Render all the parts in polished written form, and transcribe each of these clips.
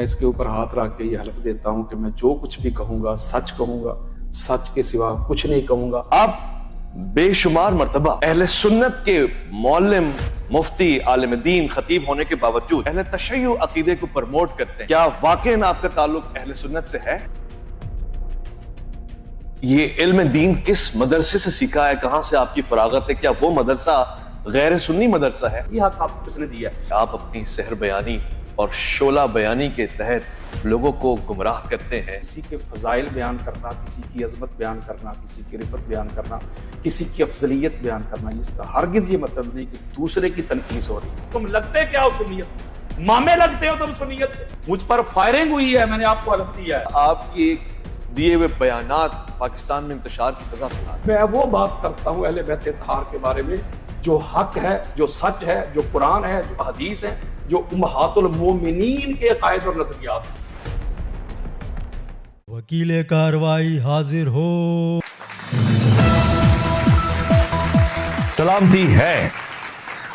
میں اس کے اوپر ہاتھ رکھ کے یہ حلف دیتا ہوں کہ میں جو کچھ بھی کہوں گا سچ کے سوا کچھ نہیں کہوں گا۔ آپ بے شمار مرتبہ اہل سنت کے معلم، مفتی، عالم دین، خطیب ہونے کے باوجود اہل تشیع عقیدے کو پرموٹ کرتے ہیں۔ کیا واقعاً آپ کا تعلق اہل سنت سے ہے؟ یہ علم دین کس مدرسے سے سیکھا ہے؟ کہاں سے آپ کی فراغت ہے؟ کیا وہ مدرسہ غیر سنی مدرسہ ہے؟ یہ حق آپ کو کس نے دیا ہے؟ آپ اپنی سحر بیانی اور شعلہ بیانی کے تحت لوگوں کو گمراہ کرتے ہیں۔ کسی کے فضائل بیان کرنا، کسی کی عظمت بیان کرنا، کسی کی رفعت بیان کرنا، کسی کی افضلیت بیان کرنا، اس کا ہرگز یہ مطلب نہیں کہ دوسرے کی تنقیص ہو رہی ہے۔ تم لگتے کیا ہو سنیت؟ مامے لگتے ہو تم سنیت کے۔ مجھ پر فائرنگ ہوئی ہے، میں نے آپ کو حلف دیا ہے۔ آپ کی دیے ہوئے بیانات پاکستان میں انتشار کی فضا پھیلا رہے ہیں۔ میں وہ بات کرتا ہوں اہل بیت اطہار کے بارے میں جو حق ہے، جو سچ ہے، جو قرآن ہے، جو حدیث ہے، جو امہات المومنین کے عقائد اور نظریات ہیں۔ وکیل کاروائی حاضر ہو۔ سلامتی ہے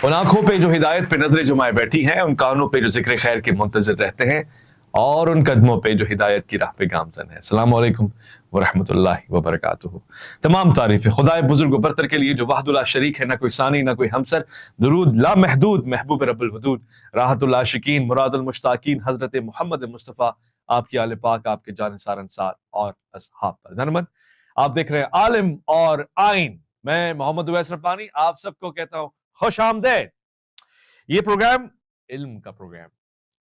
ان آنکھوں پہ جو ہدایت پہ نظریں جمائے بیٹھی ہیں، ان کانوں پہ جو ذکر خیر کے منتظر رہتے ہیں، اور ان قدموں پہ جو ہدایت کی راہ پہ گامزن ہے۔ السلام علیکم ورحمۃ اللہ وبرکاتہ۔ تمام تعریفیں خدائے بزرگ و برتر کے لیے جو وحدہ لا شریک ہے، نہ کوئی ثانی نہ کوئی ہمسر۔ درود لا محدود محبوب رب الحدود، راحت العاشقین مراد المشتاقین حضرت محمد مصطفیٰ، آپ کی آل پاک، آپ کے جانثار انصار اور اصحاب پر۔ دھنمن آپ دیکھ رہے ہیں عالم اور آئین۔ میں محمد اویس ربانی آپ سب کو کہتا ہوں خوش آمدید۔ یہ پروگرام علم کا پروگرام،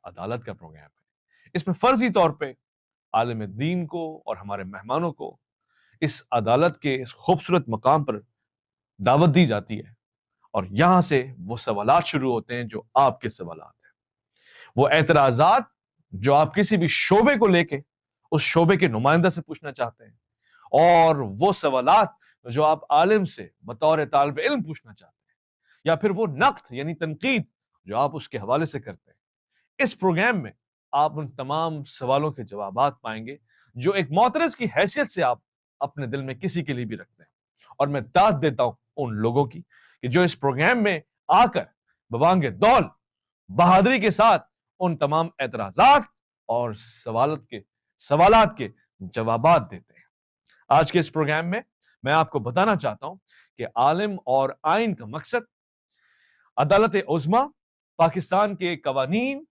عدالت کا پروگرام ہے۔ اس میں فرضی طور پہ عالم دین کو اور ہمارے مہمانوں کو اس عدالت کے اس خوبصورت مقام پر دعوت دی جاتی ہے، اور یہاں سے وہ سوالات شروع ہوتے ہیں جو آپ کے سوالات ہیں، وہ اعتراضات جو آپ کسی بھی شعبے کو لے کے اس شعبے کے نمائندہ سے پوچھنا چاہتے ہیں، اور وہ سوالات جو آپ عالم سے بطور طالب علم پوچھنا چاہتے ہیں، یا پھر وہ نقد یعنی تنقید جو آپ اس کے حوالے سے کرتے ہیں۔ اس پروگرام میں آپ ان تمام سوالوں کے جوابات پائیں گے جو ایک معترض کی حیثیت سے آپ اپنے دل میں کسی کے لیے بھی رکھتے ہیں۔ اور میں داد دیتا ہوں ان لوگوں کی کہ جو اس پروگرام میں آ کر بوانگ دول بہادری کے ساتھ ان تمام اعتراضات اور سوالات کے جوابات دیتے ہیں۔ آج کے اس پروگرام میں آپ کو بتانا چاہتا ہوں کہ عالم اور آئین کا مقصد عدالت عظمیٰ، پاکستان کے قوانین،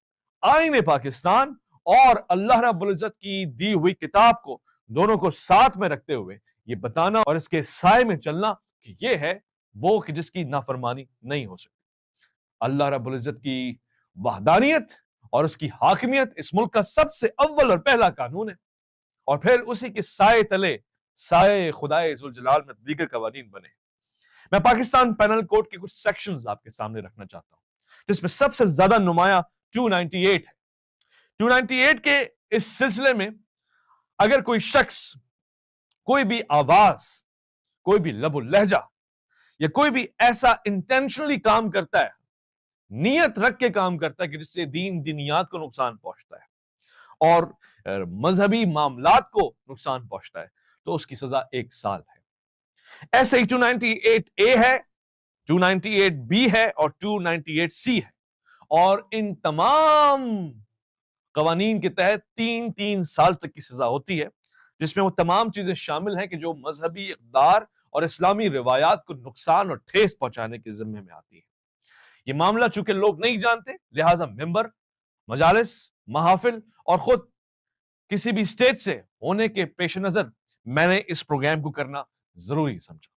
آئین پاکستان اور اللہ رب العزت کی دی ہوئی کتاب کو دونوں کو ساتھ میں رکھتے ہوئے یہ بتانا اور اس کے سائے میں چلنا کہ یہ ہے وہ کہ جس کی نافرمانی نہیں ہو سکتی۔ اللہ رب العزت کی وحدانیت اور اس کی حاکمیت اس ملک کا سب سے اول اور پہلا قانون ہے، اور پھر اسی کے سائے تلے سائے خدائے ذوالجلال میں دیگر قوانین بنے۔ میں پاکستان پینل کوڈ کے کچھ سیکشنز آپ کے سامنے رکھنا چاہتا ہوں، جس میں سب سے زیادہ نمایاں 298 ہے۔ 298 کے اس سلسلے میں اگر کوئی شخص کوئی بھی آواز، کوئی بھی لب و لہجہ یا کوئی بھی ایسا انٹینشنلی کام کرتا ہے، نیت رکھ کے کام کرتا ہے کہ جس سے دینیات کو نقصان پہنچتا ہے اور مذہبی معاملات کو نقصان پہنچتا ہے، تو اس کی سزا 1 سال ہے۔ ایسے ہی 298A ہے، 298B ہے اور 298C ہے، اور ان تمام قوانین کے تحت 3 سال تک کی سزا ہوتی ہے، جس میں وہ تمام چیزیں شامل ہیں کہ جو مذہبی اقدار اور اسلامی روایات کو نقصان اور ٹھیس پہنچانے کے ذمے میں آتی ہے۔ یہ معاملہ چونکہ لوگ نہیں جانتے، لہٰذا ممبر، مجالس، محافل اور خود کسی بھی اسٹیج سے ہونے کے پیش نظر میں نے اس پروگرام کو کرنا ضروری سمجھا۔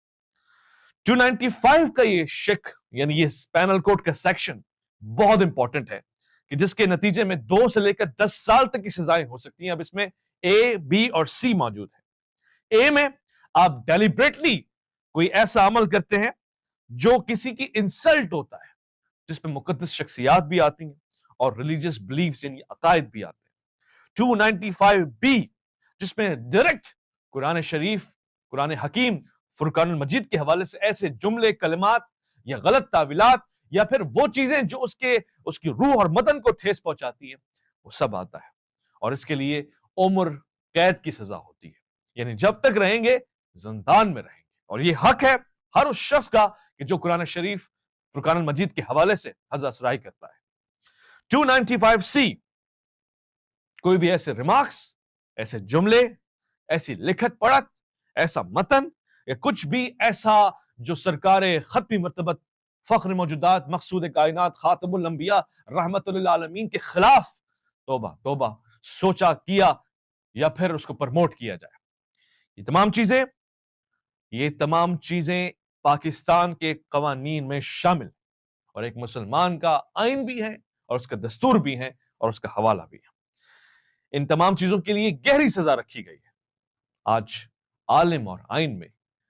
295 کا یہ شق یعنی یہ پینل کوڈ کا سیکشن بہت امپورٹنٹ ہے کہ جس کے نتیجے میں 2 سے لے کر 10 سال تک کی سزائیں ہو سکتی ہیں۔ اب اس میں A، B اور C موجود ہے۔ A میں آپ ڈیلیبریٹلی کوئی ایسا عمل کرتے ہیں جو کسی کی انسلٹ ہوتا ہے، جس میں مقدس شخصیات بھی آتی ہیں اور ریلیجیس بلیفز یعنی عقائد بھی آتے ہیں۔ 295B جس میں ڈائریکٹ قرآن شریف، قرآن حکیم، فرقان المجید کے حوالے سے ایسے جملے، کلمات یا غلط تعویلات یا پھر وہ چیزیں جو اس کی روح اور متن کو ٹھیس پہنچاتی ہیں، وہ سب آتا ہے، اور اس کے لیے عمر قید کی سزا ہوتی ہے، یعنی جب تک رہیں گے زندان میں رہیں گے۔ اور یہ حق ہے ہر اس شخص کا کہ جو قرآن شریف، فرقان المجید کے حوالے سے حد اسرائی کرتا ہے۔ 295C کوئی بھی ایسے ریمارکس، ایسے جملے، ایسی لکھت پڑھت، ایسا متن یا کچھ بھی ایسا جو سرکار ختمی مرتبت فخر موجودات مقصود کائنات خاتم الانبیاء رحمت للعالمین کے خلاف توبہ توبہ سوچا کیا یا پھر اس کو پرموٹ کیا جائے. یہ تمام چیزیں پاکستان کے قوانین میں شامل اور ایک مسلمان کا آئین بھی ہے اور اس کا دستور بھی ہے اور اس کا حوالہ بھی ہے. ان تمام چیزوں کے لیے گہری سزا رکھی گئی ہے. آج عالم اور آئین میں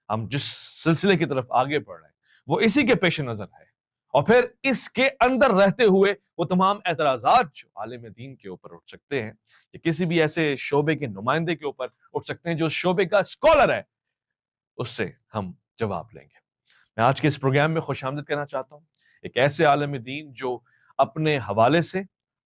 ہم جس سلسلے کی طرف آگے بڑھ رہے ہیں وہ اسی کے پیش نظر ہے، اور پھر اس کے اندر رہتے ہوئے وہ تمام اعتراضات جو عالم دین کے اوپر اٹھ سکتے ہیں یا کسی بھی ایسے شعبے کے نمائندے کے اوپر اٹھ سکتے ہیں جو شعبے کا اسکالر ہے، اس سے ہم جواب لیں گے. میں آج کے اس پروگرام میں خوش آمدید کہنا چاہتا ہوں ایک ایسے عالم دین جو اپنے حوالے سے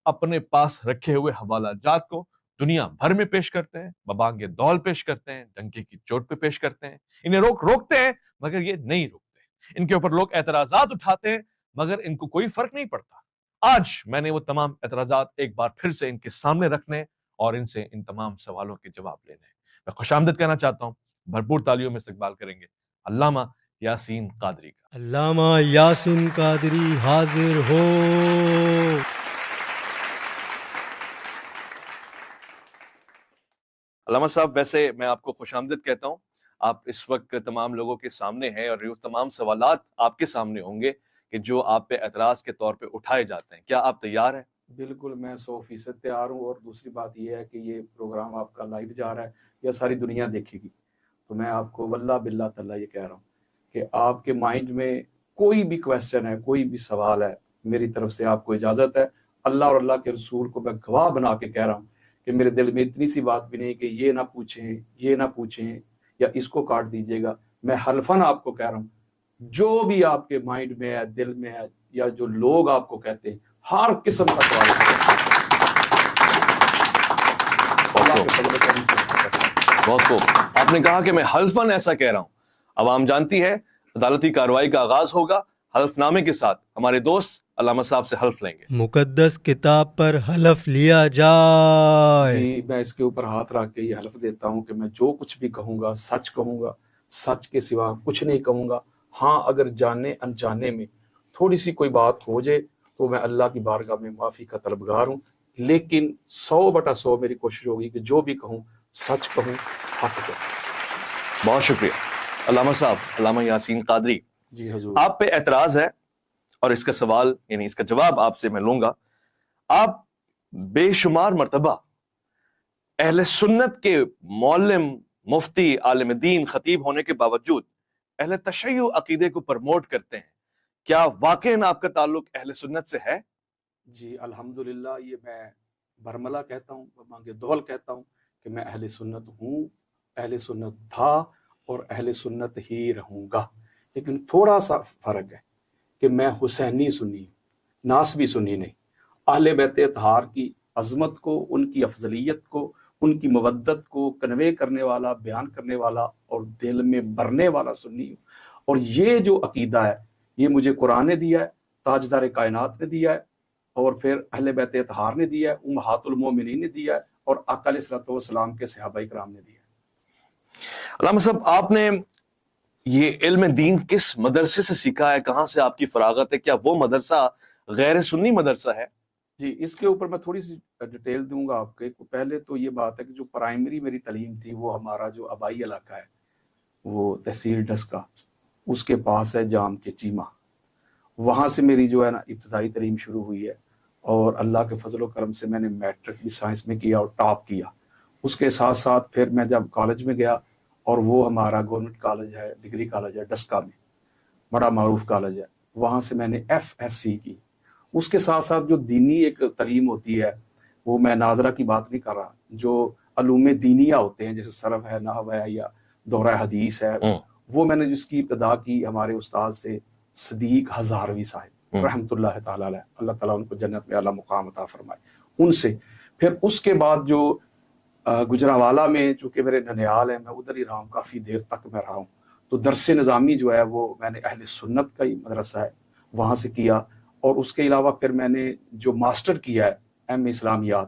اپنے پاس رکھے ہوئے حوالہ جات کو دنیا بھر میں پیش کرتے ہیں، ببانگ دول پیش کرتے ہیں، ڈنکے کی چوٹ پہ پیش کرتے ہیں. انہیں روکتے ہیں مگر یہ نہیں روکتے. ان کے اوپر لوگ اعتراضات اٹھاتے ہیں مگر ان کو کوئی فرق نہیں پڑتا. آج میں نے وہ تمام اعتراضات ایک بار پھر سے ان کے سامنے رکھنے اور ان سے ان تمام سوالوں کے جواب لینے. میں خوش آمدید کہنا چاہتا ہوں، بھرپور تالیوں میں استقبال کریں گے علامہ یاسین قادری کا. علامہ یاسین قادری حاضر ہو. علامہ صاحب، ویسے میں آپ کو خوش آمدید کہتا ہوں. آپ اس وقت تمام لوگوں کے سامنے ہیں اور یہ تمام سوالات آپ کے سامنے ہوں گے کہ جو آپ پہ اعتراض کے طور پہ اٹھائے جاتے ہیں. کیا آپ تیار ہیں؟ بالکل، میں 100% تیار ہوں. اور دوسری بات یہ ہے کہ یہ پروگرام آپ کا لائیو جا رہا ہے یا ساری دنیا دیکھے گی، تو میں آپ کو واللہ باللہ تعالیٰ یہ کہہ رہا ہوں کہ آپ کے مائنڈ میں کوئی بھی کویسچن ہے، کوئی بھی سوال ہے، میری طرف سے آپ کو اجازت ہے. اللہ اور اللہ کے رسول کو میں گواہ بنا کے کہہ رہا ہوں کہ میرے دل میں اتنی سی بات بھی نہیں کہ یہ نہ پوچھیں، یہ نہ پوچھیں یا اس کو کاٹ دیجیے گا. میں حلفاً آپ کو کہہ رہا ہوں جو بھی آپ کے مائنڈ میں ہے، دل میں ہے، یا جو لوگ آپ کو کہتے ہیں، ہر قسم کا سوال بہت خوب. آپ نے کہا کہ میں حلفاً ایسا کہہ رہا ہوں. عوام جانتی ہے عدالتی کارروائی کا آغاز ہوگا. حلف نامے کے ساتھ ہمارے دوست علامہ صاحب سے حلف لیں گے. مقدس کتاب پر حلف لیا جائے. جی، میں اس کے اوپر ہاتھ رکھ کے یہ حلف دیتا ہوں کہ میں جو کچھ بھی کہوں گا سچ کہوں گا، سچ کے سوا کچھ نہیں کہوں گا. ہاں، اگر جانے انجانے میں تھوڑی سی کوئی بات ہو جائے تو میں اللہ کی بارگاہ میں معافی کا طلبگار ہوں، لیکن 100/100 میری کوشش ہوگی کہ جو بھی کہوں سچ کہوں، حق کہوں. بہت شکریہ علامہ صاحب. علامہ یاسین قادری، جی حضور. آپ پہ اعتراض ہے اور اس کا سوال یعنی اس کا جواب آپ سے میں لوں گا. آپ بے شمار مرتبہ اہل سنت کے معلم، مفتی، عالم دین، خطیب ہونے کے باوجود اہل تشیع عقیدے کو پرموٹ کرتے ہیں. کیا واقعاً آپ کا تعلق اہل سنت سے ہے؟ جی الحمدللہ، یہ میں برملہ کہتا ہوں، مانگے دول کہتا ہوں کہ میں اہل سنت ہوں، اہل سنت تھا اور اہل سنت ہی رہوں گا. لیکن تھوڑا سا فرق ہے کہ میں حسینی سنی ہوں، ناسبی سنی نہیں. اہل بیت اطہار کی عظمت کو، ان کی افضلیت کو، ان کی مودت کو کنوے کرنے والا، بیان کرنے والا اور دل میں بھرنے والا سنی ہوں. اور یہ جو عقیدہ ہے یہ مجھے قرآن نے دیا ہے، تاجدار کائنات نے دیا ہے، اور پھر اہل بیت اطہار نے دیا ہے، امہات المومنین نے دیا ہے، اور آقا علیہ الصلوۃ والسلام کے صحابہ کرام نے دیا ہے. علامہ صاحب، آپ نے یہ علم دین کس مدرسے سے سیکھا ہے؟ کہاں سے آپ کی فراغت ہے؟ کیا وہ مدرسہ غیر سنی مدرسہ ہے؟ جی، اس کے اوپر میں تھوڑی سی ڈیٹیل دوں گا آپ کے. پہلے تو یہ بات ہے کہ جو پرائمری میری تعلیم تھی وہ ہمارا جو آبائی علاقہ ہے وہ تحصیل ڈسکا، اس کے پاس ہے جام کے چیمہ. وہاں سے میری جو ہے نا ابتدائی تعلیم شروع ہوئی ہے، اور اللہ کے فضل و کرم سے میں نے میٹرک بھی سائنس میں کیا اور ٹاپ کیا. اس کے ساتھ ساتھ پھر میں جب کالج میں گیا، اور وہ ہمارا گورنمنٹ کالج ہے، ڈگری کالج ہے ڈسکا میں، بڑا معروف کالج ہے، وہاں سے میں نے FSc کی. اس کے ساتھ ساتھ جو دینی ایک تعلیم ہوتی ہے، وہ میں ناظرہ کی بات نہیں کر رہا، جو علوم دینیہ ہوتے ہیں جیسے صرف ہے، نحو ہے، یا دورہ حدیث ہے، وہ میں نے جس کی ابتدا کی ہمارے استاد سے صدیق ہزاروی صاحب رحمۃ اللہ تعالیٰ علیہ، اللہ تعالیٰ ان کو جنت میں اعلیٰ مقام عطا فرمائے. ان سے پھر اس کے بعد جو گجرانوالہ میں، چونکہ میرے ننیال ہے، میں ادھر ہی رہا ہوں، کافی دیر تک میں رہا ہوں، تو درس نظامی جو ہے وہ میں نے اہل سنت کا ہی مدرسہ ہے وہاں سے کیا. اور اس کے علاوہ پھر میں نے جو ماسٹر کیا ہے ایم اسلامیات،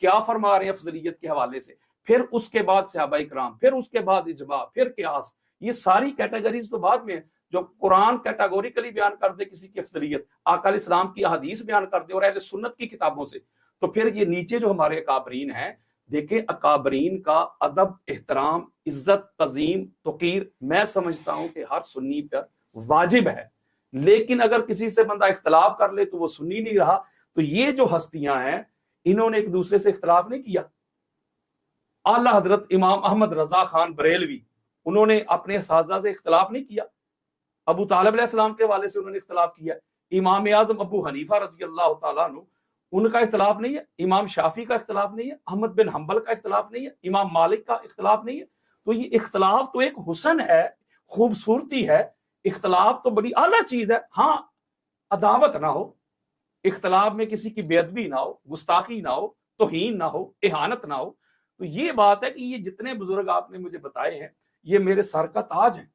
کیا فرما رہے ہیں افضلیت کے حوالے سے، پھر اس کے بعد صحابہ کرام، پھر اس کے بعد اجماع، پھر قیاس، یہ ساری کیٹیگریز تو بعد میں ہیں۔ جو قرآن کیٹاگوریکلی بیان کر دے کسی کی افضلیت، آقا علیہ السلام کی احادیث بیان کر دے اور اہل سنت کی کتابوں سے، تو پھر یہ نیچے جو ہمارے اکابرین ہیں، دیکھیں اکابرین کا ادب، احترام، عزت، تعظیم، توقیر میں سمجھتا ہوں کہ ہر سنی پر واجب ہے، لیکن اگر کسی سے بندہ اختلاف کر لے تو وہ سنی نہیں رہا۔ تو یہ جو ہستیاں ہیں انہوں نے ایک دوسرے سے اختلاف نہیں کیا۔ اعلیٰ حضرت امام احمد رضا خان بریلوی، انہوں نے اپنے اساتذہ سے اختلاف نہیں کیا، ابو طالب علیہ السلام کے حوالے سے انہوں نے اختلاف کیا۔ امام اعظم ابو حنیفہ رضی اللہ تعالیٰ عنہ، ان کا اختلاف نہیں ہے، امام شافعی کا اختلاف نہیں ہے، احمد بن حنبل کا اختلاف نہیں ہے، امام مالک کا اختلاف نہیں ہے۔ تو یہ اختلاف تو ایک حسن ہے، خوبصورتی ہے، اختلاف تو بڑی اعلیٰ چیز ہے۔ ہاں عداوت نہ ہو، اختلاف میں کسی کی بے ادبی نہ ہو، گستاخی نہ ہو، توہین نہ ہو، اہانت نہ ہو۔ تو یہ بات ہے کہ یہ جتنے بزرگ آپ نے مجھے بتائے ہیں یہ میرے سر کا تاج ہیں،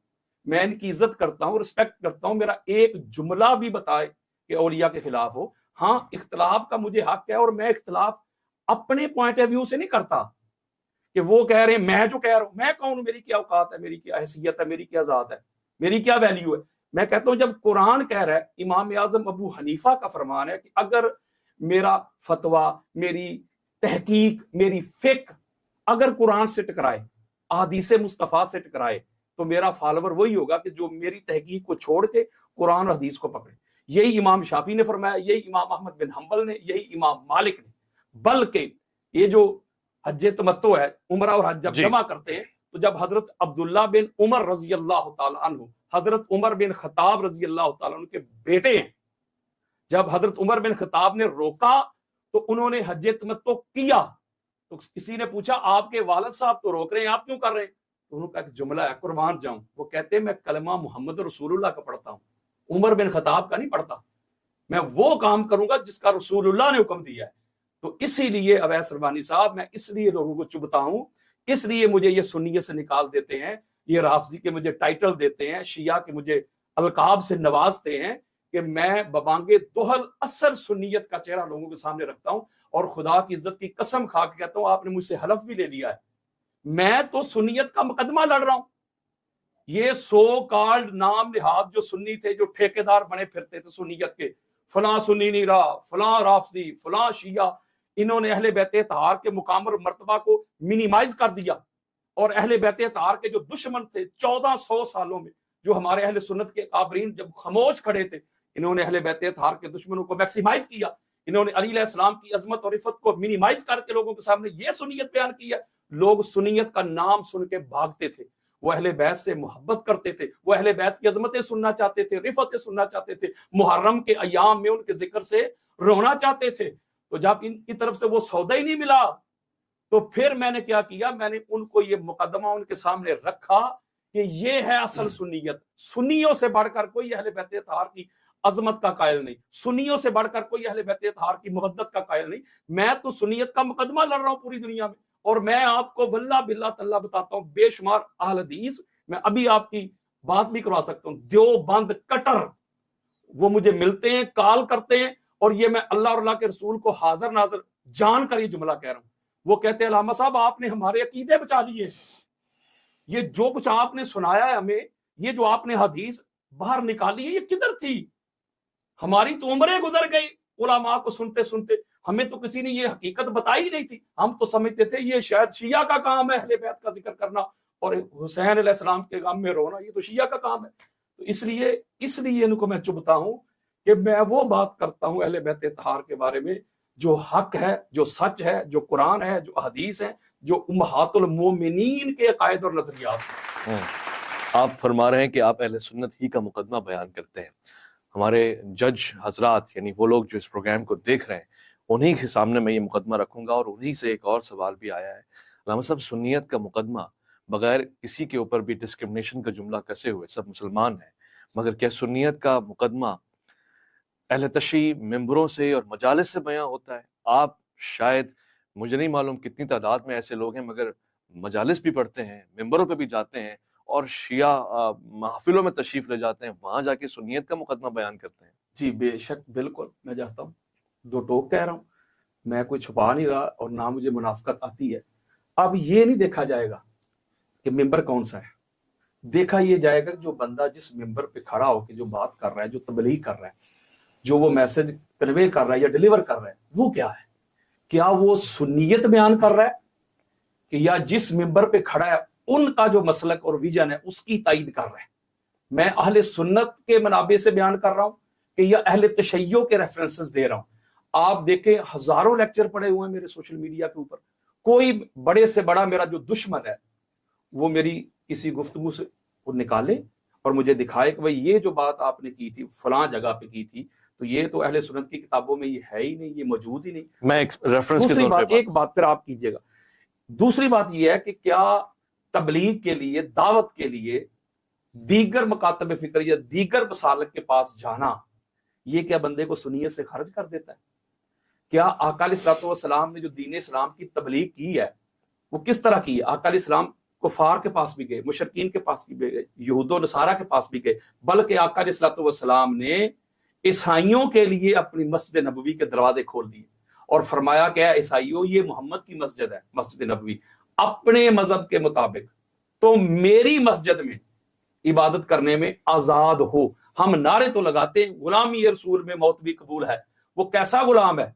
میں ان کی عزت کرتا ہوں، رسپیکٹ کرتا ہوں۔ میرا ایک جملہ بھی بتائے کہ اولیاء کے خلاف ہو، ہاں اختلاف کا مجھے حق ہے، اور میں اختلاف اپنے پوائنٹ آف ویو سے نہیں کرتا کہ وہ کہہ رہے ہیں میں جو کہہ رہا ہوں، میں کون ہوں، میری کیا اوقات ہے، میری کیا حیثیت ہے، میری کیا ذات ہے، میری کیا ویلیو ہے۔ میں کہتا ہوں جب قرآن کہہ رہا ہے، امام اعظم ابو حنیفہ کا فرمان ہے کہ اگر میرا فتویٰ، میری تحقیق، میری فقہ اگر قرآن سے ٹکرائے، احادیث مصطفیٰ سے ٹکرائے، تو میرا فالوور وہی ہوگا کہ جو میری تحقیق کو چھوڑ کے قرآن اور حدیث کو پکڑے۔ یہی امام شافعی نے فرمایا، یہی امام احمد بن حنبل نے، یہی امام مالک نے۔ بلکہ یہ جو حج تمتع ہے، عمرہ اور حج جب جمع کرتے ہیں، تو جب حضرت عبداللہ بن عمر رضی اللہ تعالی عنہ، حضرت عمر بن خطاب رضی اللہ تعالیٰ عنہ کے بیٹے ہیں، جب حضرت عمر بن خطاب نے روکا تو انہوں نے حج تمتع کیا۔ تو کسی نے پوچھا آپ کے والد صاحب تو روک رہے ہیں، آپ کیوں کر رہے ہیں؟ تو انہوں کا ایک جملہ ہے، قربان جاؤں، وہ کہتے ہیں میں کلمہ محمد رسول اللہ کا پڑھتا ہوں، عمر بن خطاب کا نہیں پڑھتا، میں وہ کام کروں گا جس کا رسول اللہ نے حکم دیا ہے۔ تو اسی لیے اویس ربانی صاحب، میں اس لیے لوگوں کو چبھتا ہوں، اس لیے مجھے یہ سنیت سے نکال دیتے ہیں، یہ رافضی کے مجھے ٹائٹل دیتے ہیں، شیعہ کے مجھے القاب سے نوازتے ہیں، کہ میں ببانگے دوہل اثر سنیت کا چہرہ لوگوں کے سامنے رکھتا ہوں، اور خدا کی عزت کی قسم کھا کے کہتا ہوں، آپ نے مجھ سے حلف بھی لے لیا ہے، میں تو سنیت کا مقدمہ لڑ رہا ہوں۔ یہ سو کالڈ نام نہاد جو سنی تھے، جو ٹھیکیدار بنے پھرتے تھے سنیت کے، فلاں سنی نہیں رہا، فلاں رافضی، فلاں شیعہ، انہوں نے اہل بیت اطہار کے مقام اور مرتبہ کو منیمائز کر دیا، اور اہل بیت اطہار کے جو دشمن تھے 1400 سالوں میں، جو ہمارے اہل سنت کے اکابرین جب خاموش کھڑے تھے، انہوں نے اہل بیت اطہار کے دشمنوں کو میکسیمائز کیا، انہوں نے علی علیہ السلام کی عظمت اور عفت کو منیمائز کر کے لوگوں کے سامنے یہ سنیت بیان کیا۔ لوگ سنیت کا نام سن کے بھاگتے تھے، وہ اہل بیت سے محبت کرتے تھے، وہ اہل بیت کی عظمتیں سننا چاہتے تھے، رفعتیں سننا چاہتے تھے، محرم کے ایام میں ان کے ذکر سے رونا چاہتے تھے۔ تو جب ان کی طرف سے وہ سودا ہی نہیں ملا، تو پھر میں نے کیا کیا، میں نے ان کو یہ مقدمہ ان کے سامنے رکھا کہ یہ ہے اصل سنیت، سنیوں سے بڑھ کر کوئی اہل بیت اطہار کی عظمت کا قائل نہیں، سنیوں سے بڑھ کر کوئی اہل بیت اطہار کی مودت کا قائل نہیں، میں تو سنیت کا مقدمہ لڑ رہا ہوں پوری دنیا میں۔ اور میں آپ کو واللہ باللہ تعالیٰ بتاتا ہوں، بے شمار اہل حدیث، میں ابھی آپ کی بات بھی کروا سکتا ہوں، دیوبند کٹر، وہ مجھے ملتے ہیں، کال کرتے ہیں، اور یہ میں اللہ اور اللہ کے رسول کو حاضر ناظر جان کر یہ جملہ کہہ رہا ہوں۔ وہ کہتے ہیں علامہ صاحب آپ نے ہمارے عقیدے بچا لیے، یہ جو کچھ آپ نے سنایا ہے ہمیں، یہ جو آپ نے حدیث باہر نکالی ہے، یہ کدھر تھی؟ ہماری تو عمریں گزر گئی علماء کو سنتے سنتے، ہمیں تو کسی نے یہ حقیقت بتائی ہی نہیں تھی، ہم تو سمجھتے تھے یہ شاید شیعہ کا کام ہے اہل بیت کا ذکر کرنا اور حسین علیہ السلام کے غم میں رونا، یہ تو شیعہ کا کام ہے۔ تو اس لیے ان کو میں چبھتا ہوں کہ میں وہ بات کرتا ہوں اہل بیت اطہار کے بارے میں جو حق ہے، جو سچ ہے، جو قرآن ہے، جو حدیث ہے، جو امہات المومنین کے عقائد اور نظریات ہیں۔ آپ فرما رہے ہیں کہ آپ اہل سنت ہی کا مقدمہ بیان کرتے ہیں۔ ہمارے جج حضرات، یعنی وہ لوگ جو اس پروگرام کو دیکھ رہے ہیں، انہی کے سامنے میں یہ مقدمہ رکھوں گا، اور انہی سے ایک اور سوال بھی آیا ہے۔ علامہ صاحب، سنیت کا مقدمہ بغیر کسی کے اوپر بھی ڈسکرمنیشن کا جملہ کسے ہوئے، سب مسلمان ہیں، مگر کیا سنیت کا مقدمہ اہل تشیع ممبروں سے اور مجالس سے بیان ہوتا ہے؟ آپ شاید، مجھے نہیں معلوم کتنی تعداد میں ایسے لوگ ہیں، مگر مجالس بھی پڑھتے ہیں، ممبروں پہ بھی جاتے ہیں، اور شیعہ محفلوں میں تشریف لے جاتے ہیں، وہاں جا کے سنیت کا مقدمہ بیان کرتے ہیں۔ جی بے شک، بالکل، میں جاتا ہوں، دو ٹوک کہہ رہا ہوں، میں کوئی چھپا نہیں رہا اور نہ مجھے منافقت آتی ہے. اب یہ نہیں دیکھا جائے گا کہ ممبر کون سا ہے, دیکھا یہ جائے گا جو بندہ جس ممبر پہ کھڑا ہو کے جو بات کر رہا ہے, جو تبلیغ کر رہا ہے, جو وہ میسج کنوے کر رہا ہے یا ڈیلیور کر رہا ہے, وہ کیا ہے. کیا وہ سنیت بیان کر رہا ہے کہ یا جس ممبر پہ کھڑا ہے ان کا جو مسلک اور ویژن ہے اس کی تائید کر رہا ہے. میں اہل سنت کے منابع سے بیان کر رہا ہوں کہ یا اہل تشیع کے ریفرنسز دے رہا ہوں. آپ دیکھیں ہزاروں لیکچر پڑے ہوئے ہیں میرے سوشل میڈیا کے اوپر, کوئی بڑے سے بڑا میرا جو دشمن ہے وہ میری کسی گفتگو سے وہ نکالے اور مجھے دکھائے کہ بھئی یہ جو بات آپ نے کی تھی فلاں جگہ پہ کی تھی, تو یہ تو اہل سنت کی کتابوں میں یہ ہے ہی نہیں, یہ موجود ہی نہیں. میں ریفرنس کے طور پہ ایک بات پھر آپ کیجئے گا. دوسری بات یہ ہے کہ کیا تبلیغ کے لیے, دعوت کے لیے دیگر مکاتب فکر یا دیگر مسالک کے پاس جانا یہ کیا بندے کو سنیت سے خارج کر دیتا ہے؟ کیا آقا علیہ الصلوۃ والسلام نے جو دین اسلام کی تبلیغ کی ہے وہ کس طرح کی ہے؟ آقا علیہ السلام کفار کے پاس بھی گئے, مشرکین کے پاس بھی گئے, یہود و نصارہ کے پاس بھی گئے, بلکہ آقا علیہ الصلوۃ والسلام نے عیسائیوں کے لیے اپنی مسجد نبوی کے دروازے کھول دیے اور فرمایا کہ عیسائیوں یہ محمد کی مسجد ہے, مسجد نبوی, اپنے مذہب کے مطابق تو میری مسجد میں عبادت کرنے میں آزاد ہو. ہم نعرے تو لگاتے ہیں غلامی رسول میں موت بھی قبول ہے, وہ کیسا غلام ہے؟